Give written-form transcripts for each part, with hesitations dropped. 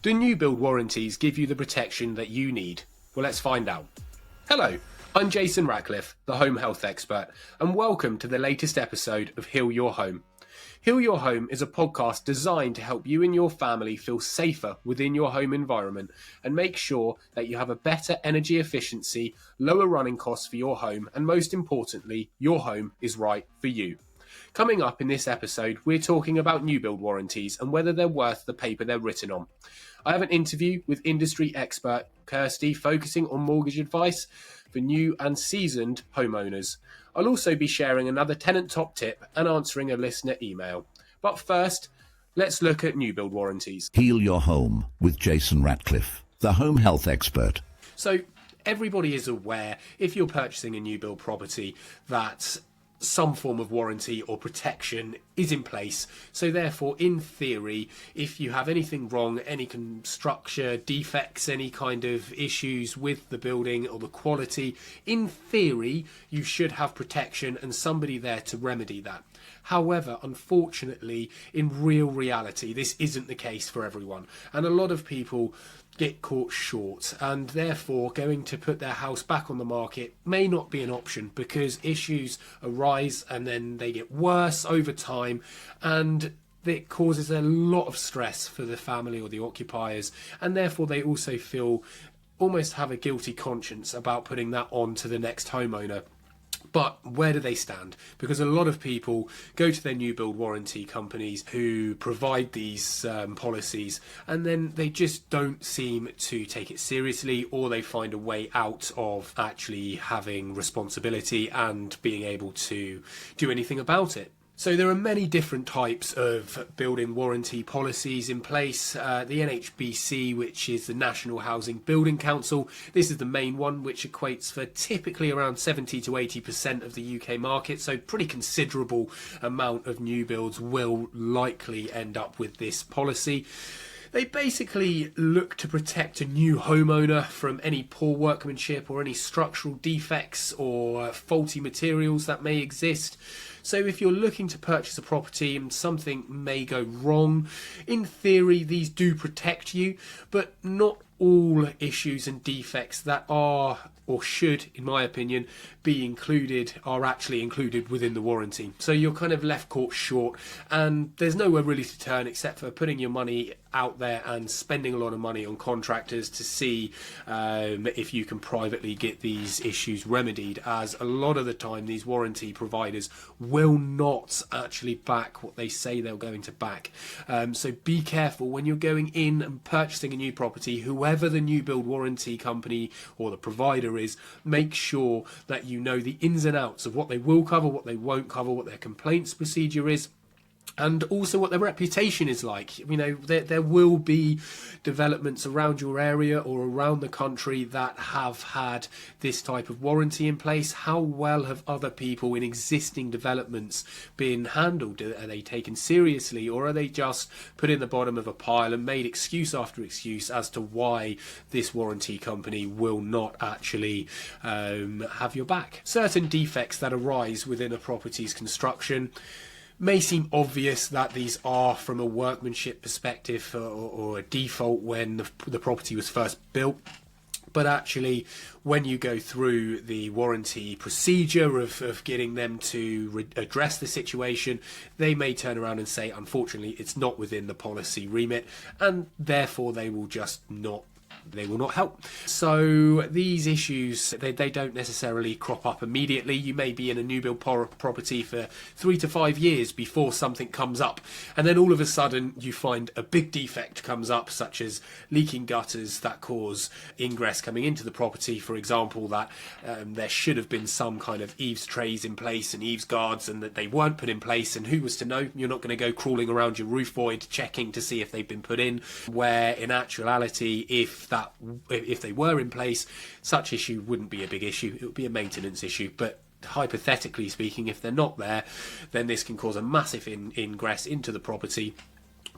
Do new build warranties give you the protection that you need? Well, let's find out. Hello, I'm Jason Ratcliffe, the home health expert, and welcome to the latest episode of Heal Your Home. Heal Your Home is a podcast designed to help you and your family feel safer within your home environment and make sure that you have a better energy efficiency, lower running costs for your home, and most importantly, your home is right for you. Coming up in this episode, we're talking about new build warranties and whether they're worth the paper they're written on. I have an interview with industry expert Kirsty focusing on mortgage advice for new and seasoned homeowners. I'll also be sharing another tenant top tip and answering a listener email. But first, let's look at new build warranties. Heal Your Home with Jason Ratcliffe, the home health expert. So everybody is aware, if you're purchasing a new build property, that some form of warranty or protection is in place. So therefore, in theory, if you have anything wrong, any construction defects, any kind of issues with the building or the quality, in theory, you should have protection and somebody there to remedy that. However, unfortunately, in real reality, this isn't the case for everyone. And a lot of people get caught short, and therefore going to put their house back on the market may not be an option because issues arise and then they get worse over time, and it causes a lot of stress for the family or the occupiers, and therefore they also feel almost have a guilty conscience about putting that on to the next homeowner. But where do they stand? Because a lot of people go to their new build warranty companies who provide these policies, and then they just don't seem to take it seriously, or they find a way out of actually having responsibility and being able to do anything about it. So there are many different types of building warranty policies in place. The NHBC, which is the National Housing Building Council, this is the main one, which equates for typically around 70 to 80% of the UK market. So pretty considerable amount of new builds will likely end up with this policy. They basically look to protect a new homeowner from any poor workmanship or any structural defects or faulty materials that may exist. So if you're looking to purchase a property and something may go wrong, in theory these do protect you, but not all issues and defects that are, or should, in my opinion, be included are actually included within the warranty. So you're kind of left caught short, and there's nowhere really to turn except for putting your money out there and spending a lot of money on contractors to see if you can privately get these issues remedied, as a lot of the time these warranty providers will not actually back what they say they're going to back. So be careful when you're going in and purchasing a new property. Whoever the new build warranty company or the provider is, make sure that you know the ins and outs of what they will cover, what they won't cover, what their complaints procedure is, and also what their reputation is like. You know, there will be developments around your area or around the country that have had this type of warranty in place. How well have other people in existing developments been handled? Are they taken seriously, or are they just put in the bottom of a pile and made excuse after excuse as to why this warranty company will not actually have your back? Certain defects that arise within a property's construction may seem obvious that these are from a workmanship perspective or a default when the property was first built. But actually, when you go through the warranty procedure of getting them to address the situation, they may turn around and say, unfortunately, it's not within the policy remit, and therefore they will not help. So these issues, they don't necessarily crop up immediately. You may be in a new build property for 3 to 5 years before something comes up, and then all of a sudden you find a big defect comes up, such as leaking gutters that cause ingress coming into the property. For example, that there should have been some kind of eaves trays in place and eaves guards, and that they weren't put in place, and who was to know? You're not going to go crawling around your roof void checking to see if they've been put in, where in actuality, if they were in place, such issue wouldn't be a big issue. It would be a maintenance issue. But hypothetically speaking, if they're not there, then this can cause a massive ingress into the property.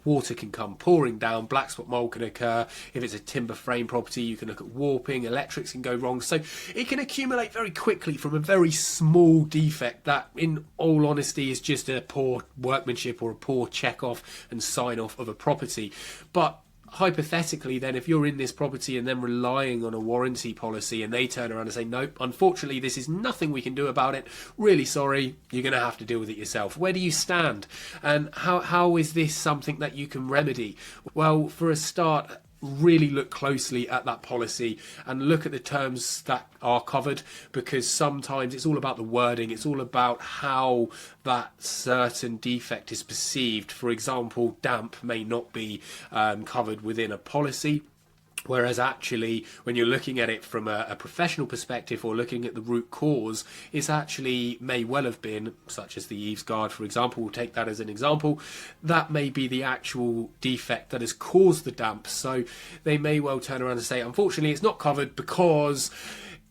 Water can come pouring down, black spot mold can occur. If it's a timber frame property, you can look at warping, electrics can go wrong. So it can accumulate very quickly from a very small defect that, in all honesty, is just a poor workmanship or a poor check off and sign off of a property. But hypothetically then, if you're in this property and then relying on a warranty policy and they turn around and say, nope, unfortunately this is nothing we can do about it, really sorry, you're going to have to deal with it yourself. Where do you stand? And how is this something that you can remedy? Well, for a start, really look closely at that policy and look at the terms that are covered, because sometimes it's all about the wording, it's all about how that certain defect is perceived. For example, damp may not be covered within a policy, whereas actually when you're looking at it from a professional perspective or looking at the root cause, it's actually may well have been, such as the eaves guard for example, we'll take that as an example, that may be the actual defect that has caused the damp. So they may well turn around and say, unfortunately it's not covered because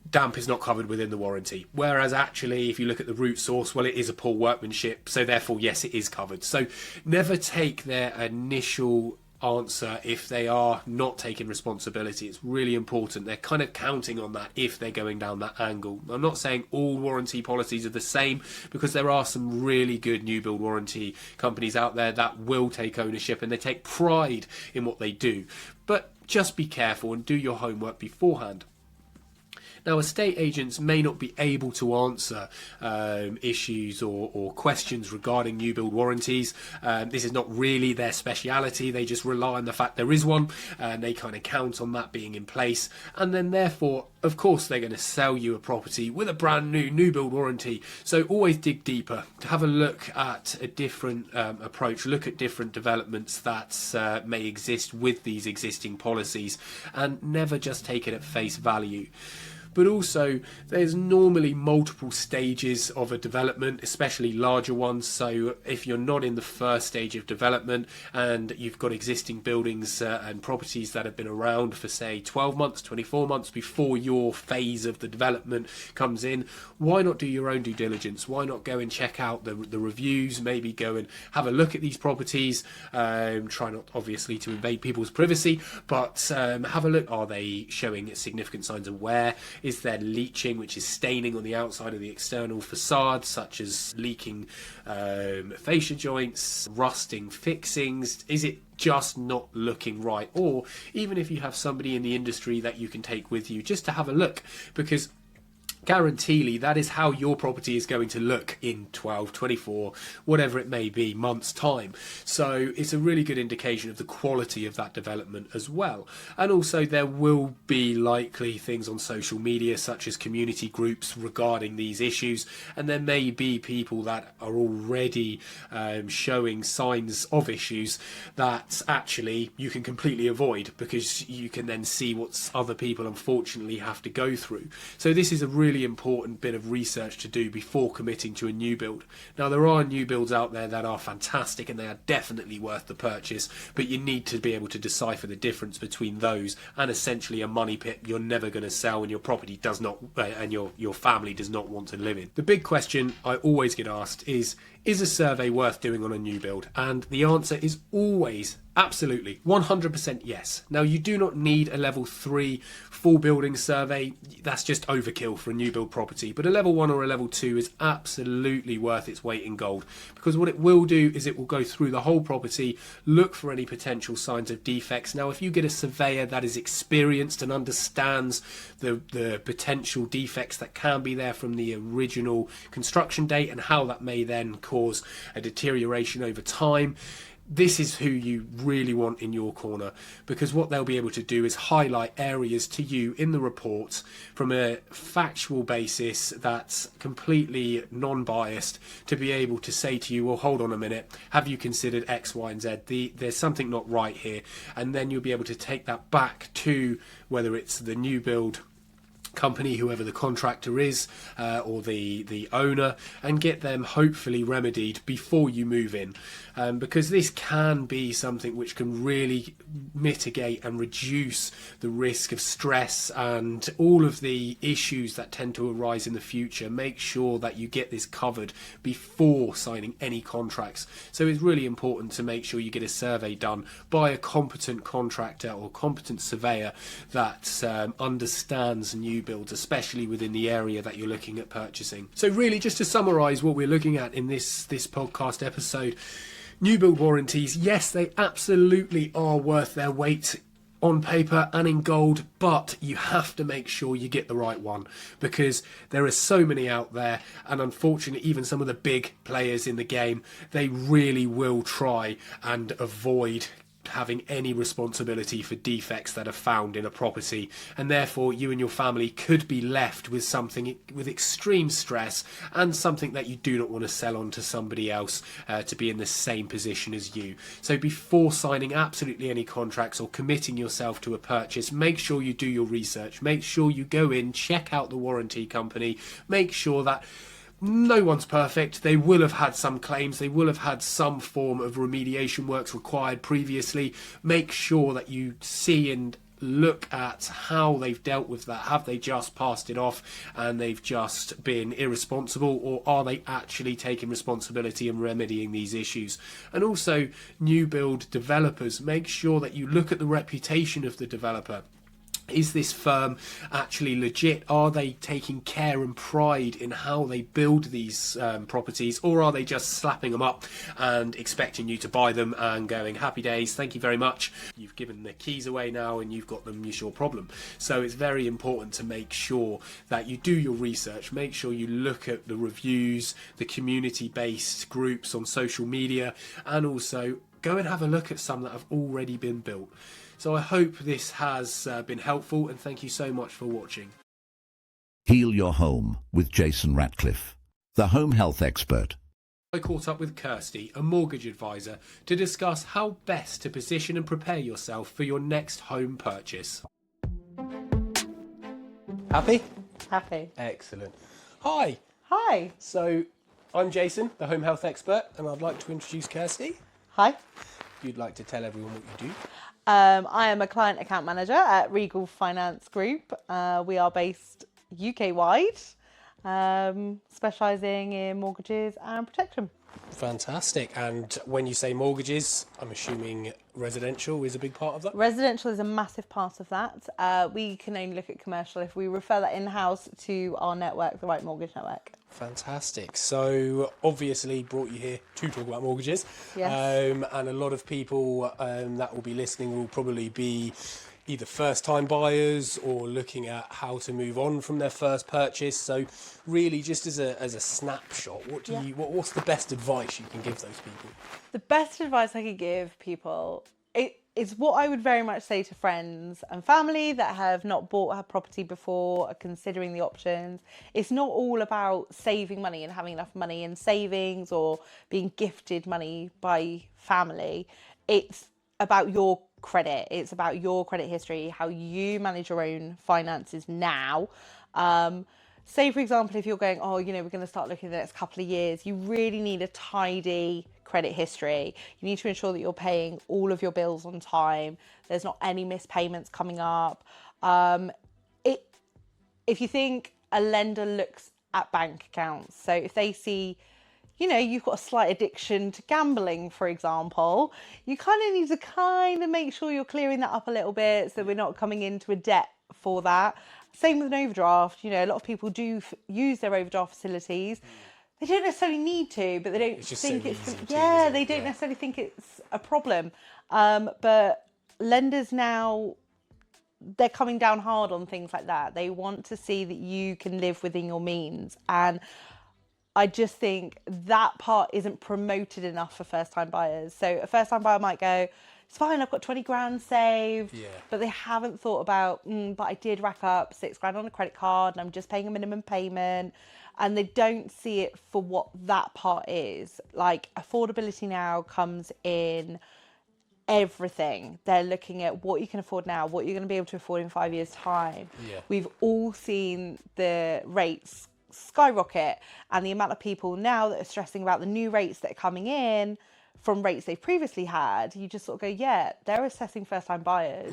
damp is not covered within the warranty, whereas actually if you look at the root source, well, it is a poor workmanship, so therefore yes, it is covered. So never take their initial answer if they are not taking responsibility. It's really important. They're kind of counting on that if they're going down that angle. I'm not saying all warranty policies are the same, because there are some really good new build warranty companies out there that will take ownership and they take pride in what they do. But just be careful and do your homework beforehand. Now, estate agents may not be able to answer issues or questions regarding new build warranties. This is not really their speciality. They just rely on the fact there is one, and they kind of count on that being in place. And then therefore, of course, they're going to sell you a property with a brand new build warranty. So always dig deeper. Have a look at a different approach. Look at different developments that may exist with these existing policies, and never just take it at face value. But also, there's normally multiple stages of a development, especially larger ones. So if you're not in the first stage of development and you've got existing buildings and properties that have been around for, say, 12 months, 24 months before your phase of the development comes in, why not do your own due diligence? Why not go and check out the reviews, maybe go and have a look at these properties, try not obviously to invade people's privacy, but have a look. Are they showing significant signs of wear? Is there leaching, which is staining on the outside of the external facade, such as leaking fascia joints, rusting fixings? Is it just not looking right? Or even if you have somebody in the industry that you can take with you just to have a look, because guaranteedly that is how your property is going to look in 12, 24, whatever it may be, months time. So it's a really good indication of the quality of that development as well. And also there will be likely things on social media such as community groups regarding these issues, and there may be people that are already showing signs of issues that actually you can completely avoid, because you can then see what other people unfortunately have to go through. So this is a really important bit of research to do before committing to a new build. Now, there are new builds out there that are fantastic and they are definitely worth the purchase, but you need to be able to decipher the difference between those and essentially a money pit you're never going to sell and your property does not and your family does not want to live in. The big question I always get asked is a survey worth doing on a new build? And the answer is always absolutely 100% yes. Now, you do not need a level 3 full building survey. That's just overkill for a new build property, but a level 1 or a level 2 is absolutely worth its weight in gold, because what it will do is it will go through the whole property, look for any potential signs of defects. Now, if you get a surveyor that is experienced and understands the potential defects that can be there from the original construction date and how that may then cause a deterioration over time, this is who you really want in your corner, because what they'll be able to do is highlight areas to you in the report from a factual basis that's completely non-biased, to be able to say to you, well, hold on a minute, have you considered X, Y and Z? There's something not right here. And then you'll be able to take that back to whether it's the new build company, whoever the contractor is, or the owner, and get them hopefully remedied before you move in, because this can be something which can really mitigate and reduce the risk of stress and all of the issues that tend to arise in the future. Make sure that you get this covered before signing any contracts. So it's really important to make sure you get a survey done by a competent contractor or competent surveyor that understands new builds, especially within the area that you're looking at purchasing. So really, just to summarize what we're looking at in this podcast episode, New build warranties, yes, they absolutely are worth their weight on paper and in gold, but you have to make sure you get the right one, because there are so many out there, and unfortunately even some of the big players in the game, they really will try and avoid having any responsibility for defects that are found in a property, and therefore you and your family could be left with something with extreme stress and something that you do not want to sell on to somebody else to be in the same position as you. So before signing absolutely any contracts or committing yourself to a purchase, make sure you do your research, make sure you go in, check out the warranty company, make sure that no one's perfect. They will have had some claims. They will have had some form of remediation works required previously. Make sure that you see and look at how they've dealt with that. Have they just passed it off and they've just been irresponsible, or are they actually taking responsibility and remedying these issues? And also, new build developers, make sure that you look at the reputation of the developer. Is this firm actually legit? Are they taking care and pride in how they build these properties, or are they just slapping them up and expecting you to buy them and going, happy days, thank you very much, you've given the keys away now and you've got them, it's your problem? So it's very important to make sure that you do your research, make sure you look at the reviews, the community-based groups on social media, and also go and have a look at some that have already been built. So I hope this has been helpful, and thank you so much for watching. Heal your home with Jason Ratcliffe, the home health expert. I caught up with Kirsty, a mortgage advisor, to discuss how best to position and prepare yourself for your next home purchase. Happy? Happy. Excellent. Hi. Hi. So I'm Jason, the home health expert, and I'd like to introduce Kirsty. Hi. You'd like to tell everyone what you do? I am a client account manager at Regal Finance Group. We are based UK-wide, specialising in mortgages and protection. Fantastic. And when you say mortgages, I'm assuming residential is a big part of that? Residential is a massive part of that. We can only look at commercial if we refer that in-house to our network, the Right Mortgage Network. Fantastic. So obviously brought you here to talk about mortgages. Yes. And a lot of people that will be listening will probably be either first-time buyers or looking at how to move on from their first purchase. So really, just as a snapshot, what's the best advice you can give those people? The best advice I could give people is what I would very much say to friends and family that have not bought a property before, are considering the options. It's not all about saving money and having enough money in savings or being gifted money by family. It's about your credit. It's about your credit history, how you manage your own finances now. Say, for example, if you're going, we're going to start looking at the next couple of years, you really need a tidy credit history. You need to ensure that you're paying all of your bills on time. There's not any missed payments coming up. If you think a lender looks at bank accounts, so if they see, you've got a slight addiction to gambling, for example, you kind of need to make sure you're clearing that up a little bit so we're not coming into a debt for that. Same with an overdraft. A lot of people do use their overdraft facilities. They don't necessarily need to, but they don't think they don't necessarily think it's a problem. But lenders now, they're coming down hard on things like that. They want to see that you can live within your means. And I just think that part isn't promoted enough for first-time buyers. So a first-time buyer might go, it's fine, I've got 20 grand saved, but they haven't thought about, but I did rack up 6 grand on a credit card and I'm just paying a minimum payment. And they don't see it for what that part is. Like, affordability now comes in everything. They're looking at what you can afford now, what you're going to be able to afford in 5 years' time. We've all seen the rates skyrocket, and the amount of people now that are stressing about the new rates that are coming in from rates they've previously had. You just sort of go, they're assessing first-time buyers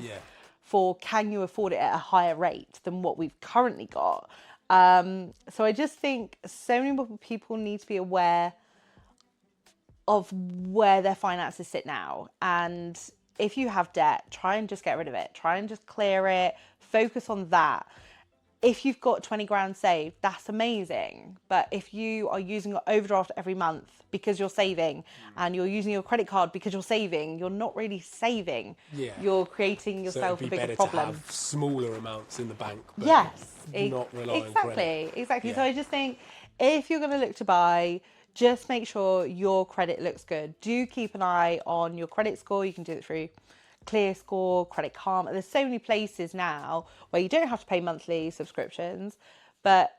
for, can you afford it at a higher rate than what we've currently got? So I just think so many more people need to be aware of where their finances sit now. And if you have debt, try and just get rid of it. Try and just clear it. Focus on that. if you've got 20 grand saved, that's amazing. But if you are using your overdraft every month because you're saving, and you're using your credit card because you're saving, you're not really saving. Yeah. You're creating So yourself it'd be a bigger better problem. to have smaller amounts in the bank, but Yes, not rely on credit. Exactly. Yeah. So I just think if you're going to look to buy, just make sure your credit looks good. Do keep an eye on your credit score. You can do it through Clear Score, Credit Karma. There's so many places now where you don't have to pay monthly subscriptions, but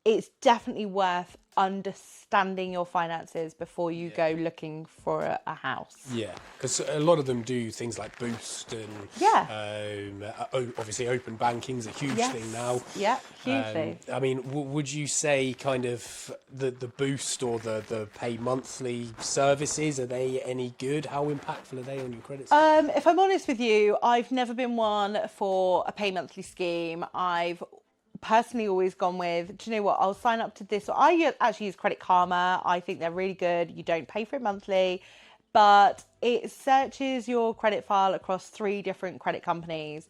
it's definitely worth understanding your finances before you go looking for a house. Yeah, because a lot of them do things like Boost and obviously open banking's a huge thing now. Yeah, hugely. I mean, would you say kind of the Boost or the pay monthly services, are they any good? How impactful are they on your credit score? If I'm honest with you, I've never been one for a pay monthly scheme. I've personally always gone with, do you know what, I'll sign up to this. I actually use Credit Karma. I think they're really good. You don't pay for it monthly, but it searches your credit file across 3 different credit companies.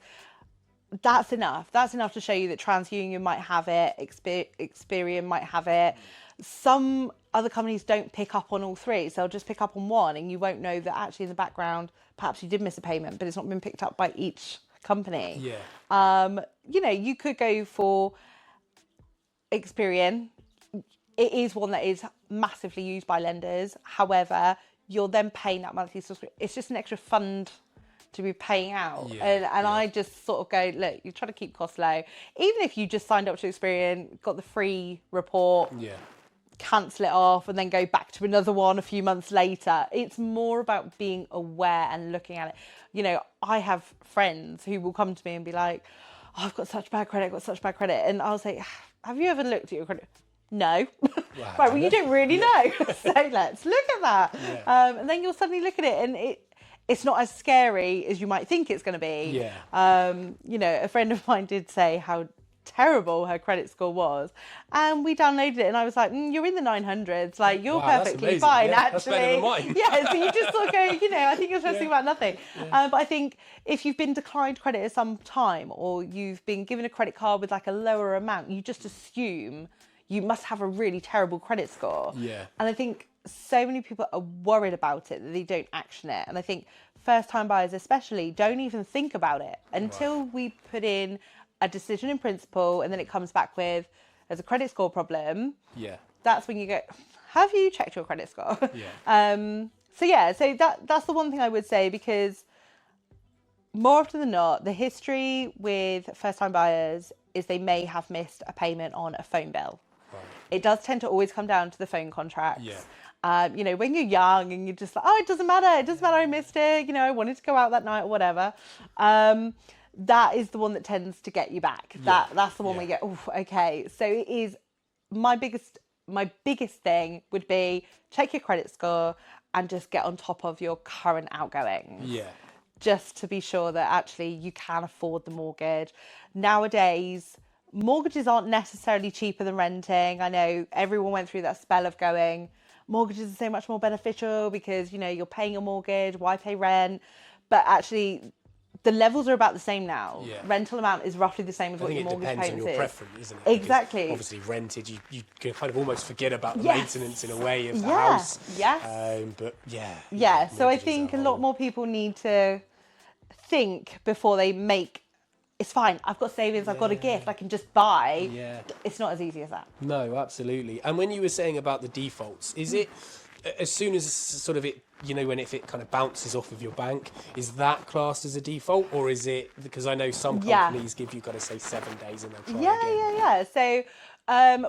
That's enough. That's enough to show you that TransUnion might have it, Experian might have it. Some other companies don't pick up on all 3, so they'll just pick up on one, and you won't know that actually in the background, perhaps you did miss a payment, but it's not been picked up by each company. Yeah. You know, you could go for Experian. It is one that is massively used by lenders. However, you're then paying that monthly subscription. It's just an extra fund to be paying out. And I just sort of go, look, you try to keep costs low. Even if you just signed up to Experian, got the free report, cancel it off, and then go back to another one a few months later. It's more about being aware and looking at it. You know, I have friends who will come to me and be like, oh, I've got such bad credit, And I'll say, have you ever looked at your credit? No. Right, well, you don't really know. So let's look at that. And then you'll suddenly look at it, and it's not as scary as you might think it's going to be. You know, a friend of mine did say how terrible her credit score was, and we downloaded it, and I was like, you're in the 900s, like you're perfectly fine, actually. That's better than mine. So you just sort of go, you know, I think you're stressing about nothing. But I think if you've been declined credit at some time, or you've been given a credit card with like a lower amount, you just assume you must have a really terrible credit score. And I think so many people are worried about it that they don't action it. And I think first time buyers especially don't even think about it until we put in a decision in principle, and then it comes back with there's a credit score problem. That's when you go, have you checked your credit score? So that's the one thing I would say, because more often than not, the history with first time buyers is they may have missed a payment on a phone bill. It does tend to always come down to the phone contracts. You know, when you're young and you're just like, oh, it doesn't matter, I missed it, you know, I wanted to go out that night or whatever. That is the one that tends to get you back. That's the one where you go, oh, okay. So it is my biggest thing would be check your credit score and just get on top of your current outgoings. Just to be sure that actually you can afford the mortgage. Nowadays, mortgages aren't necessarily cheaper than renting. I know everyone went through that spell of going, mortgages are so much more beneficial because, you know, you're paying a mortgage, why pay rent? But actually, the levels are about the same now. Rental amount is roughly the same as what your mortgage payment is. I think it depends on your preference, isn't it? Exactly. Because obviously, rented, you can kind of almost forget about the maintenance in a way of the house. So I think a lot more people need to think before they make. It's fine, I've got savings, I've got a gift, I can just buy. It's not as easy as that. No, absolutely. And when you were saying about the defaults, is it as soon as sort of it, you know, when if it kind of bounces off of your bank, is that classed as a default, or is it, because I know some companies give you, got to say 7 days and they'll try again. So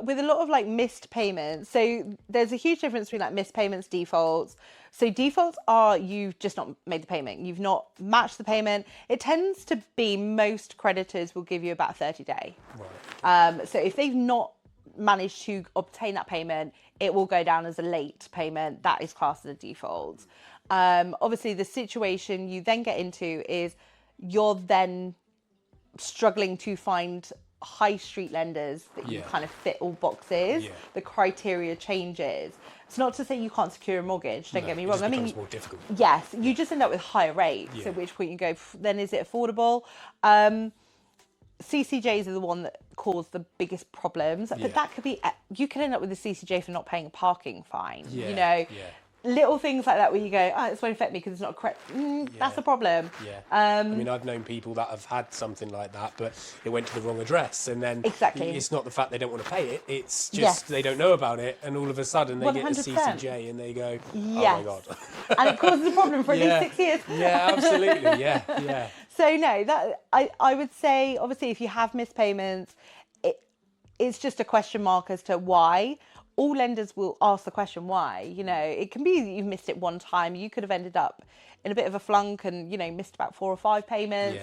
with a lot of like missed payments, so there's a huge difference between like missed payments, defaults. So defaults are you've just not made the payment, you've not matched the payment. It tends to be most creditors will give you about a 30-day. So if they've not managed to obtain that payment, it will go down as a late payment. That is classed as a default. Obviously, the situation you then get into is you're then struggling to find high street lenders that you kind of fit all boxes. The criteria changes. It's not to say you can't secure a mortgage, don't get me wrong. It becomes more difficult. Yes, you just end up with higher rates, at which point you go, then is it affordable? CCJs are the one that cause the biggest problems, but that could be, you could end up with a CCJ for not paying a parking fine. You know, little things like that where you go, oh, this won't affect me because it's not correct. That's a problem. I mean, I've known people that have had something like that, but it went to the wrong address, and then it's not the fact they don't want to pay it, it's just they don't know about it, and all of a sudden they 100%. Get a CCJ and they go, oh my God. And it causes a problem for at least 6 years. Yeah, absolutely. Yeah. So no, that I would say, obviously, if you have missed payments, it's just a question mark as to why. All lenders will ask the question why. You know, it can be that you've missed it one time. You could have ended up in a bit of a flunk and, you know, missed about 4 or 5 payments. Yeah.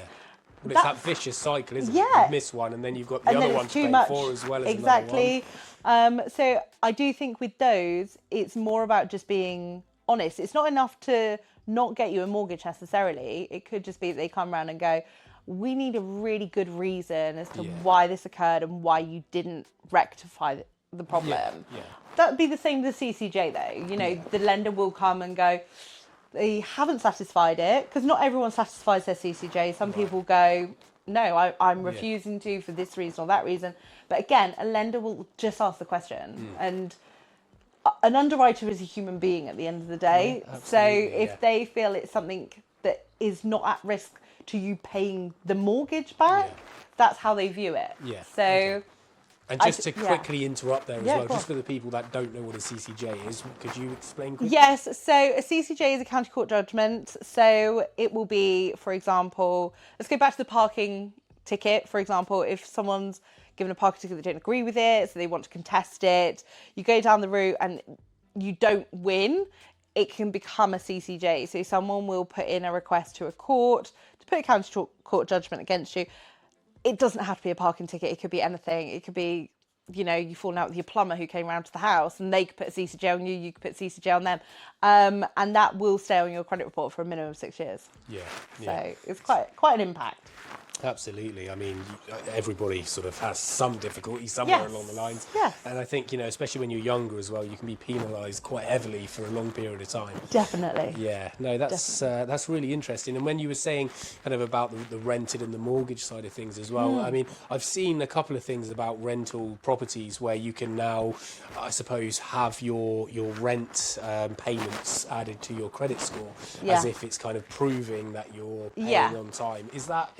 But it's that vicious cycle, isn't it? You miss one and then you've got the other one to pay for as well as exactly. Another one. So I do think with those, it's more about just being honest. It's not enough to not get you a mortgage necessarily. It could just be that they come around and go, we need a really good reason as to why this occurred and why you didn't rectify the problem. That'd be the same with the CCJ though. You know, the lender will come and go, they haven't satisfied it, because not everyone satisfies their CCJ. Some people go, no, I'm refusing to for this reason or that reason. But again, a lender will just ask the question. And an underwriter is a human being at the end of the day. So if they feel it's something that is not at risk to you paying the mortgage back, that's how they view it. And just to quickly interrupt there as well, just for the people that don't know what a CCJ is, could you explain quickly? Yes, so a CCJ is a county court judgment. So it will be, for example, let's go back to the parking ticket. For example, if someone's given a parking ticket, they don't agree with it, so they want to contest it, you go down the route and you don't win, it can become a CCJ. So someone will put in a request to a court to put a county court judgment against you. It doesn't have to be a parking ticket. It could be anything. It could be, you know, you've fallen out with your plumber who came round to the house and they could put a CCJ on you, you could put a CCJ on them. And that will stay on your credit report for a minimum of 6 years. So it's quite an impact. Absolutely. I mean, everybody sort of has some difficulty somewhere along the lines. And I think, you know, especially when you're younger as well, you can be penalised quite heavily for a long period of time. Definitely. Yeah. No, that's really interesting. And when you were saying kind of about the rented and the mortgage side of things as well, I mean, I've seen a couple of things about rental properties where you can now, I suppose, have your rent payments added to your credit score as if it's kind of proving that you're paying on time. Is that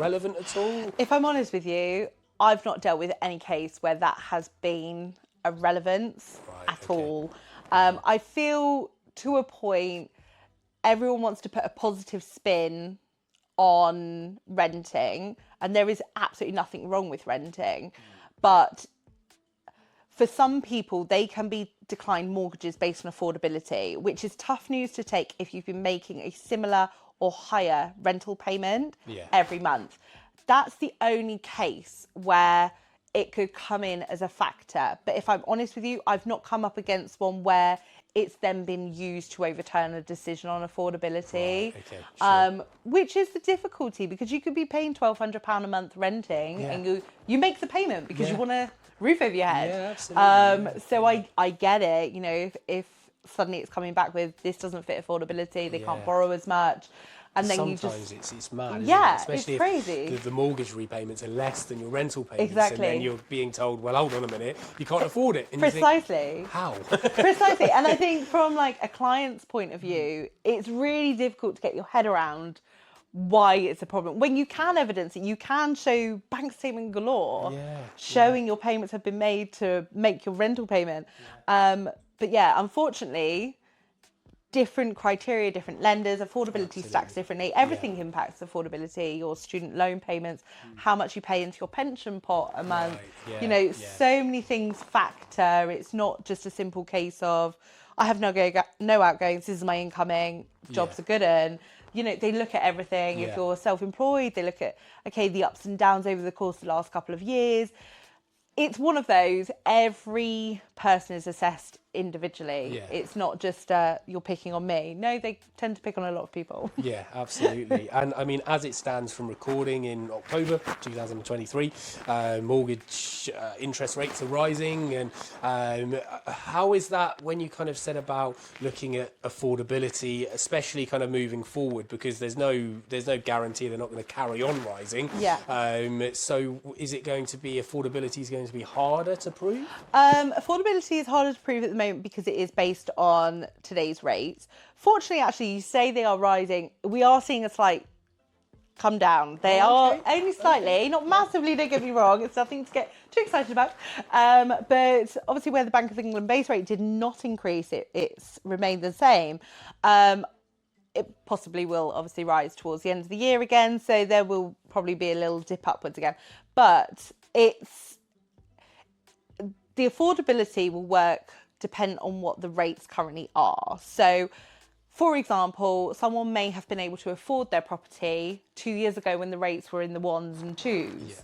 relevant at all? If I'm honest with you, I've not dealt with any case where that has been a relevance at all. I feel to a point everyone wants to put a positive spin on renting, and there is absolutely nothing wrong with renting, but for some people they can be declined mortgages based on affordability, which is tough news to take if you've been making a similar or higher rental payment every month. That's the only case where it could come in as a factor. But if I'm honest with you, I've not come up against one where it's then been used to overturn a decision on affordability, which is the difficulty, because you could be paying £1,200 a month renting and you make the payment because you want a roof over your head. Absolutely. So I get it, you know, if suddenly it's coming back with this doesn't fit affordability, they can't borrow as much, and then sometimes it's mad, isn't it? Especially it's crazy if the mortgage repayments are less than your rental payments, and then you're being told, well, hold on a minute, you can't afford it, and precisely you think, how? Precisely. And I think from like a client's point of view, it's really difficult to get your head around why it's a problem when you can evidence it. You can show bank statement galore showing your payments have been made to make your rental payment. But unfortunately, different criteria, different lenders, affordability stacks differently. Everything impacts affordability, your student loan payments, how much you pay into your pension pot a month. You know, so many things factor. It's not just a simple case of, I have no outgoings, this is my incoming, jobs are good. And, you know, they look at everything. If you're self-employed, they look at, the ups and downs over the course of the last couple of years. It's one of those, every person is assessed individually. Yeah. It's not just you're picking on me. No, they tend to pick on a lot of people. Yeah, absolutely. And I mean, as it stands from recording in October 2023, mortgage interest rates are rising. And how is that when you kind of said about looking at affordability, especially kind of moving forward, because there's no guarantee they're not going to carry on rising. Yeah. So is it going to be affordability is going to be harder to prove? Affordability is harder to prove at the moment because it is based on today's rates. Fortunately, actually, you say they are rising. We are seeing a slight come down. They are only slightly, not massively, don't get me wrong. It's nothing to get too excited about. But obviously where the Bank of England base rate did not increase, it's remained the same. It possibly will obviously rise towards the end of the year again. So there will probably be a little dip upwards again. But the affordability will work dependent on what the rates currently are. So, for example, someone may have been able to afford their property 2 years ago when the rates were in the 1s and 2s. Yeah.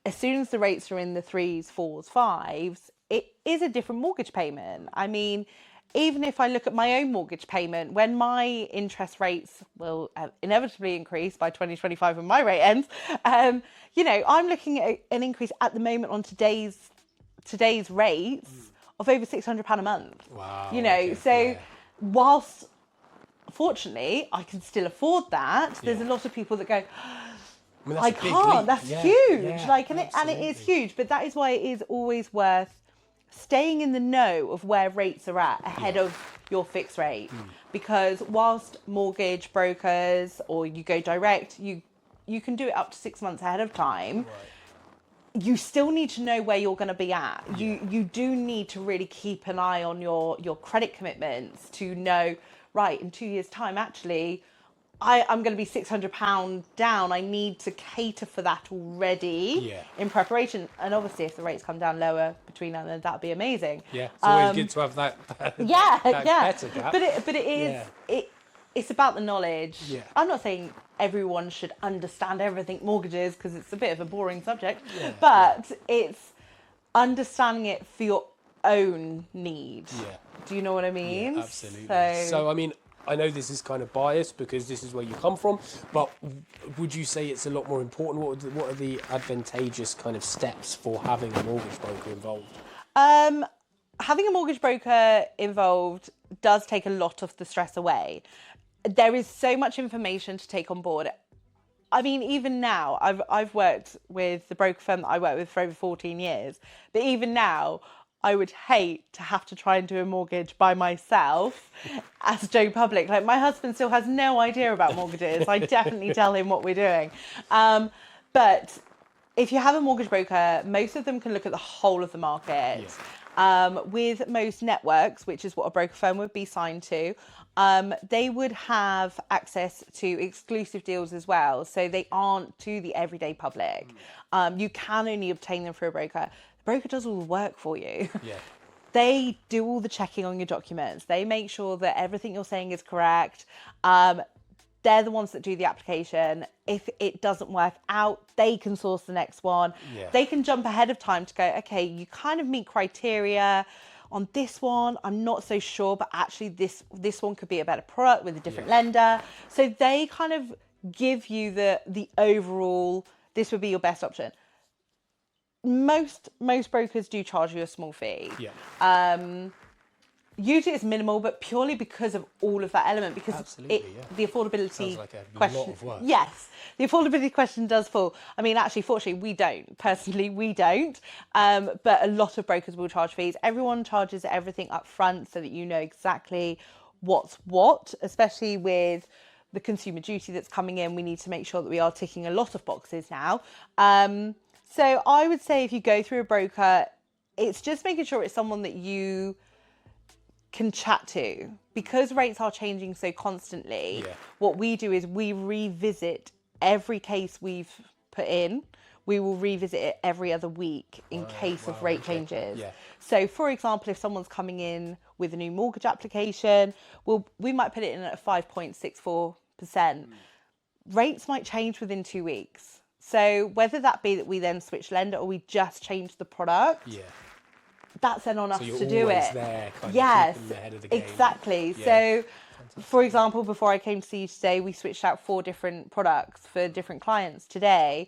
As soon as the rates are in the 3s, 4s, 5s, it is a different mortgage payment. I mean, even if I look at my own mortgage payment, when my interest rates will inevitably increase by 2025 when my rate ends, you know, I'm looking at an increase at the moment on today's rates of over £600 a month. Wow. You know, whilst fortunately I can still afford that, there's a lot of people that go, I can't, that's huge. And it is huge, but that is why it is always worth staying in the know of where rates are at ahead of your fixed rate. Because whilst mortgage brokers or you go direct, you can do it up to 6 months ahead of time. You still need to know where you're going to be at. You do need to really keep an eye on your credit commitments to know, right, in 2 years' time, actually, I'm going to be £600 down. I need to cater for that already in preparation. And obviously, if the rates come down lower between now and then, that'd be amazing. Yeah, it's always good to have that. Better gap. But it is it's about the knowledge. Yeah. I'm not saying everyone should understand everything mortgages because it's a bit of a boring subject, but it's understanding it for your own need. Yeah. Do you know what I mean? Yeah, absolutely. So I mean, I know this is kind of biased because this is where you come from, but would you say it's a lot more important? What are the advantageous kind of steps for having a mortgage broker involved? Having a mortgage broker involved does take a lot of the stress away. There is so much information to take on board. I mean, even now, I've worked with the broker firm that I worked with for over 14 years, but even now, I would hate to have to try and do a mortgage by myself as Joe Public. Like, my husband still has no idea about mortgages. I definitely tell him what we're doing. But if you have a mortgage broker, most of them can look at the whole of the market. With most networks, which is what a broker firm would be signed to, they would have access to exclusive deals as well. So they aren't to the everyday public. You can only obtain them through a broker. The broker does all the work for you. They do all the checking on your documents. They make sure that everything you're saying is correct. They're the ones that do the application. If it doesn't work out, they can source the next one. They can jump ahead of time to go, okay, you kind of meet criteria on this one. I'm not so sure, but actually this one could be a better product with a different lender. So they kind of give you the overall, this would be your best option. Most brokers do charge you a small fee. Usually it's minimal, but purely because of all of that element, because the affordability question. Lot of work. Yes, the affordability question does fall. I mean, actually, fortunately, we don't. Personally, we don't. But a lot of brokers will charge fees. Everyone charges everything up front so that you know exactly what's what, especially with the consumer duty that's coming in. We need to make sure that we are ticking a lot of boxes now. So I would say if you go through a broker, it's just making sure it's someone that you can chat to, because rates are changing so constantly. What we do is we revisit every case we've put in. We will revisit it every other week in case of rate changes. So for example, if someone's coming in with a new mortgage application, we might put it in at 5.64%. Rates might change within 2 weeks. So whether that be that we then switch lender or we just change the product, that's then on us So you're to do always it. there, kind Yes, of keeping ahead of the game. exactly. Yeah. So, for example, before I came to see you today, we switched out 4 different products for different clients today.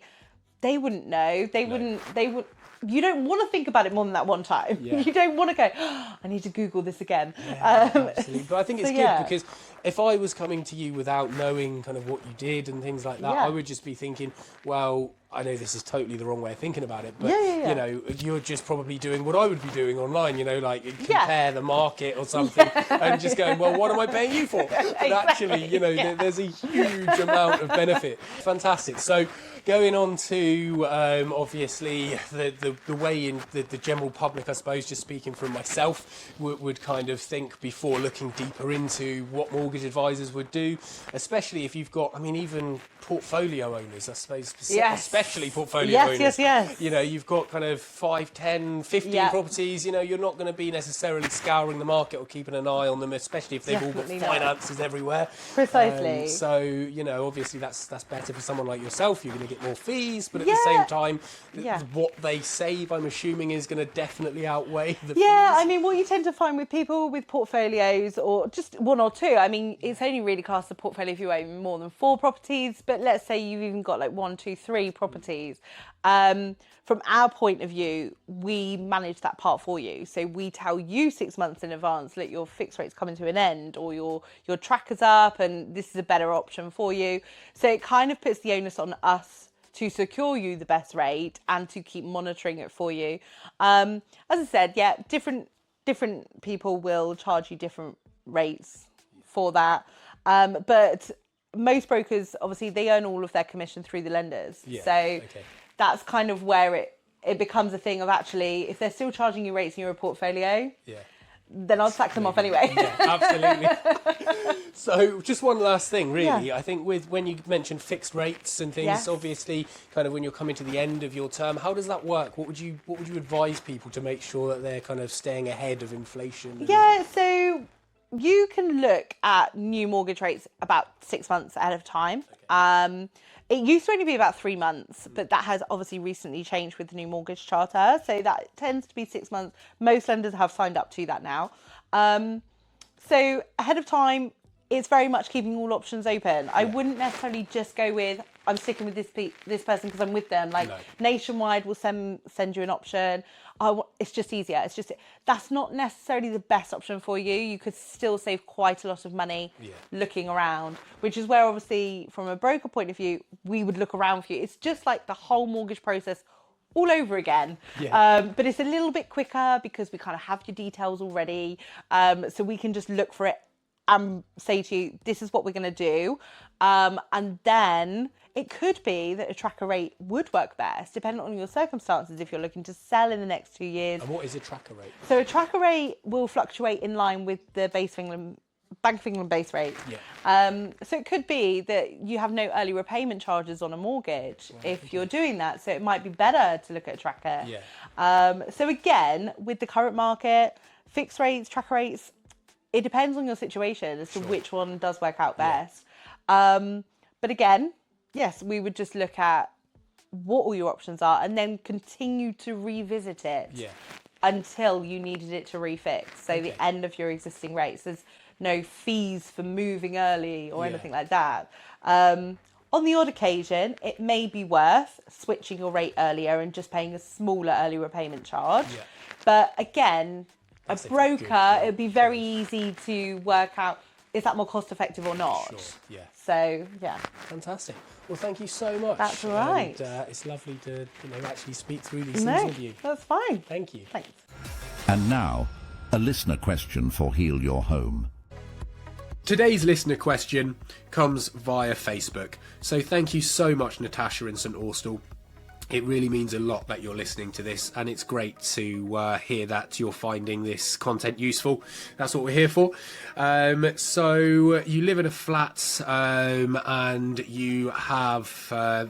They wouldn't know. They would. You don't want to think about it more than that one time. Yeah. You don't want to go, oh, I need to Google this again. Absolutely. But I think it's so, good yeah. because if I was coming to you without knowing kind of what you did and things like that, Yeah. I would just be thinking, well, I know this is totally the wrong way of thinking about it, but Yeah. you know, you're just probably doing what I would be doing online, you know, like compare the market or something and just going, well, what am I paying you for? But actually, you know, there's a huge amount of benefit. Fantastic. So going on to obviously the way in the general public, I suppose, just speaking from myself, would kind of think before looking deeper into what mortgage advisors would do, especially if you've got, I mean, even portfolio owners, I suppose, especially portfolio owners. Yes. You know, you've got kind of 5, 10, 15 properties, you know, you're not going to be necessarily scouring the market or keeping an eye on them, especially if they've Definitely all got finances everywhere. Precisely. So, you know, obviously that's better for someone like yourself. You're going to get more fees, but at the same time, what they save, I'm assuming, is going to definitely outweigh the fees. Yeah, I mean, what you tend to find with people with portfolios or just 1 or 2, I mean, it's only really classed a portfolio if you own more than 4 properties, but let's say you've even got like 1, 2, 3 properties. From our point of view, we manage that part for you. So we tell you 6 months in advance that your fixed rate's coming to an end or your tracker's up and this is a better option for you. So it kind of puts the onus on us to secure you the best rate and to keep monitoring it for you. As I said, different people will charge you different rates for that. But most brokers, obviously, they earn all of their commission through the lenders. Yeah, so that's kind of where it becomes a thing of actually, if they're still charging you rates in your portfolio, then I'll sack them off anyway. Yeah, absolutely. So just one last thing, really. I think when you mentioned fixed rates and things, obviously, kind of when you're coming to the end of your term, how does that work? What would you advise people to make sure that they're kind of staying ahead of inflation? Yeah, so you can look at new mortgage rates about 6 months ahead of time. It used to only be about 3 months, but that has obviously recently changed with the new mortgage charter. So that tends to be 6 months. Most lenders have signed up to that now. So ahead of time, it's very much keeping all options open. I wouldn't necessarily just go with, I'm sticking with this person because I'm with them. Like Nationwide will send you an option. It's just easier. That's not necessarily the best option for you. You could still save quite a lot of money looking around, which is where obviously from a broker point of view, we would look around for you. It's just like the whole mortgage process all over again. But it's a little bit quicker because we kind of have your details already. So we can just look for it and say to you, this is what we're going to do. And then it could be that a tracker rate would work best, depending on your circumstances, if you're looking to sell in the next 2 years. And what is a tracker rate? So a tracker rate will fluctuate in line with the Bank of England base rate. So it could be that you have no early repayment charges on a mortgage if you're doing that. So it might be better to look at a tracker. So again, with the current market, fixed rates, tracker rates, it depends on your situation as to which one does work out best. But again, yes, we would just look at what all your options are and then continue to revisit it until you needed it to refix. So the end of your existing rates. There's no fees for moving early or anything like that. On the odd occasion, it may be worth switching your rate earlier and just paying a smaller early repayment charge. But again, a broker, it would be very easy to work out, is that more cost effective or not? So, Fantastic. Well, thank you so much. That's all right. And, it's lovely to actually speak through these things with you. That's fine. Thank you. Thanks. And now, a listener question for Heal Your Home. Today's listener question comes via Facebook. So thank you so much, Natasha in St Austell. It really means a lot that you're listening to this, and it's great to hear that you're finding this content useful. That's what we're here for. So you live in a flat and you have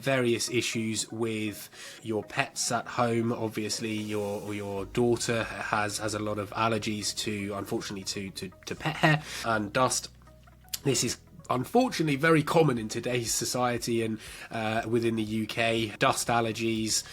various issues with your pets at home. Obviously, your daughter has a lot of allergies to, unfortunately, to pet hair and dust. This is unfortunately very common in today's society and within the UK. Dust allergies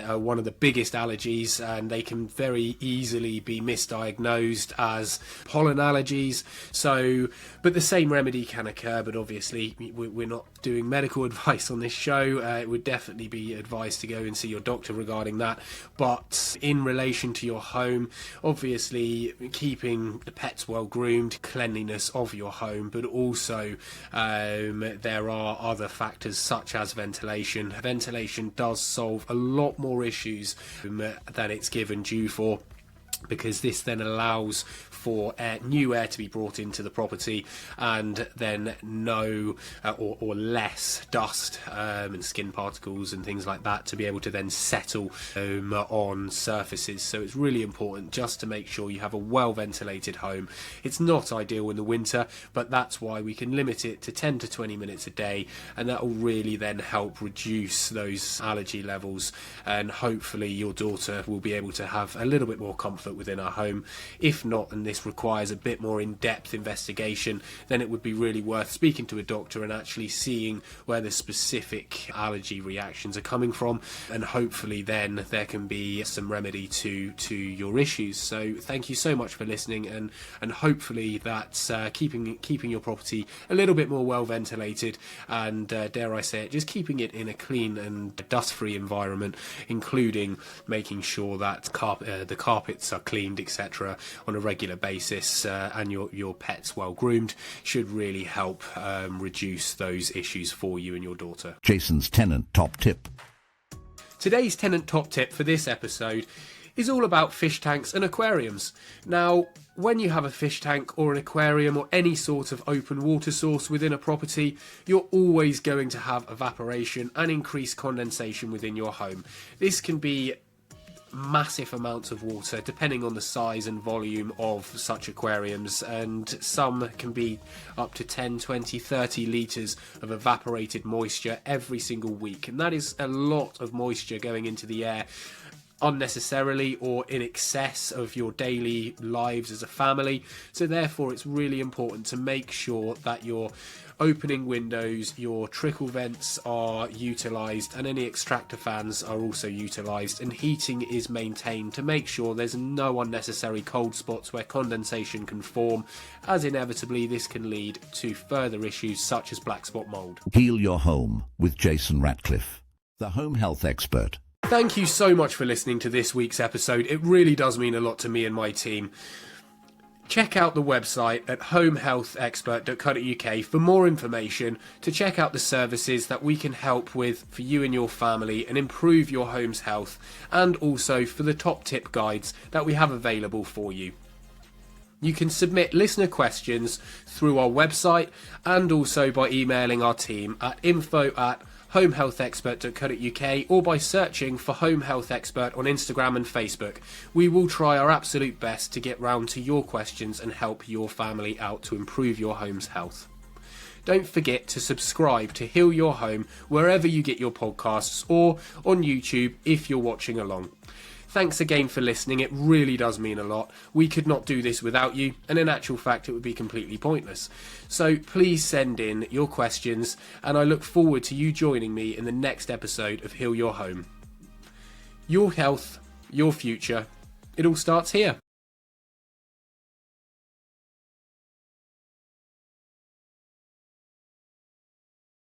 are one of the biggest allergies, and they can very easily be misdiagnosed as pollen allergies. So, but the same remedy can occur, but obviously we're not doing medical advice on this show. It would definitely be advised to go and see your doctor regarding that. But in relation to your home, obviously keeping the pets well groomed, cleanliness of your home, but also there are other factors such as ventilation. Ventilation does solve a lot more issues than it's given due for, because this then allows for new air to be brought into the property, and then no or less dust and skin particles and things like that to be able to then settle on surfaces. So it's really important just to make sure you have a well ventilated home. It's not ideal in the winter, but that's why we can limit it to 10 to 20 minutes a day, and that will really then help reduce those allergy levels, and hopefully your daughter will be able to have a little bit more comfort within our home. If not, and this requires a bit more in-depth investigation, then it would be really worth speaking to a doctor and actually seeing where the specific allergy reactions are coming from, and hopefully then there can be some remedy to your issues. So thank you so much for listening, and hopefully that's keeping your property a little bit more well ventilated, and dare I say it, just keeping it in a clean and dust-free environment, including making sure that the carpets are cleaned, etc., on a regular basis, and your pet's well groomed, should really help reduce those issues for you and your daughter. Jason's tenant top tip. Today's tenant top tip for this episode is all about fish tanks and aquariums. Now, when you have a fish tank or an aquarium or any sort of open water source within a property, you're always going to have evaporation and increased condensation within your home. This can be massive amounts of water depending on the size and volume of such aquariums, and some can be up to 10, 20, 30 litres of evaporated moisture every single week, and that is a lot of moisture going into the air unnecessarily or in excess of your daily lives as a family. So therefore it's really important to make sure that your opening windows, your trickle vents are utilised, and any extractor fans are also utilised, and heating is maintained to make sure there's no unnecessary cold spots where condensation can form, as inevitably this can lead to further issues such as black spot mould. Heal your home with Jason Ratcliffe, the home health expert. Thank you so much for listening to this week's episode. It really does mean a lot to me and my team. Check out the website at homehealthexpert.co.uk for more information, to check out the services that we can help with for you and your family and improve your home's health, and also for the top tip guides that we have available for you. You can submit listener questions through our website and also by emailing our team at info@homehealthexpert.co.uk or by searching for Home Health Expert on Instagram and Facebook. We will try our absolute best to get round to your questions and help your family out to improve your home's health. Don't forget to subscribe to Heal Your Home wherever you get your podcasts, or on YouTube if you're watching along. Thanks again for listening. It really does mean a lot. We could not do this without you, and in actual fact it would be completely pointless. So please send in your questions, and I look forward to you joining me in the next episode of Heal Your Home. Your health, your future, it all starts here.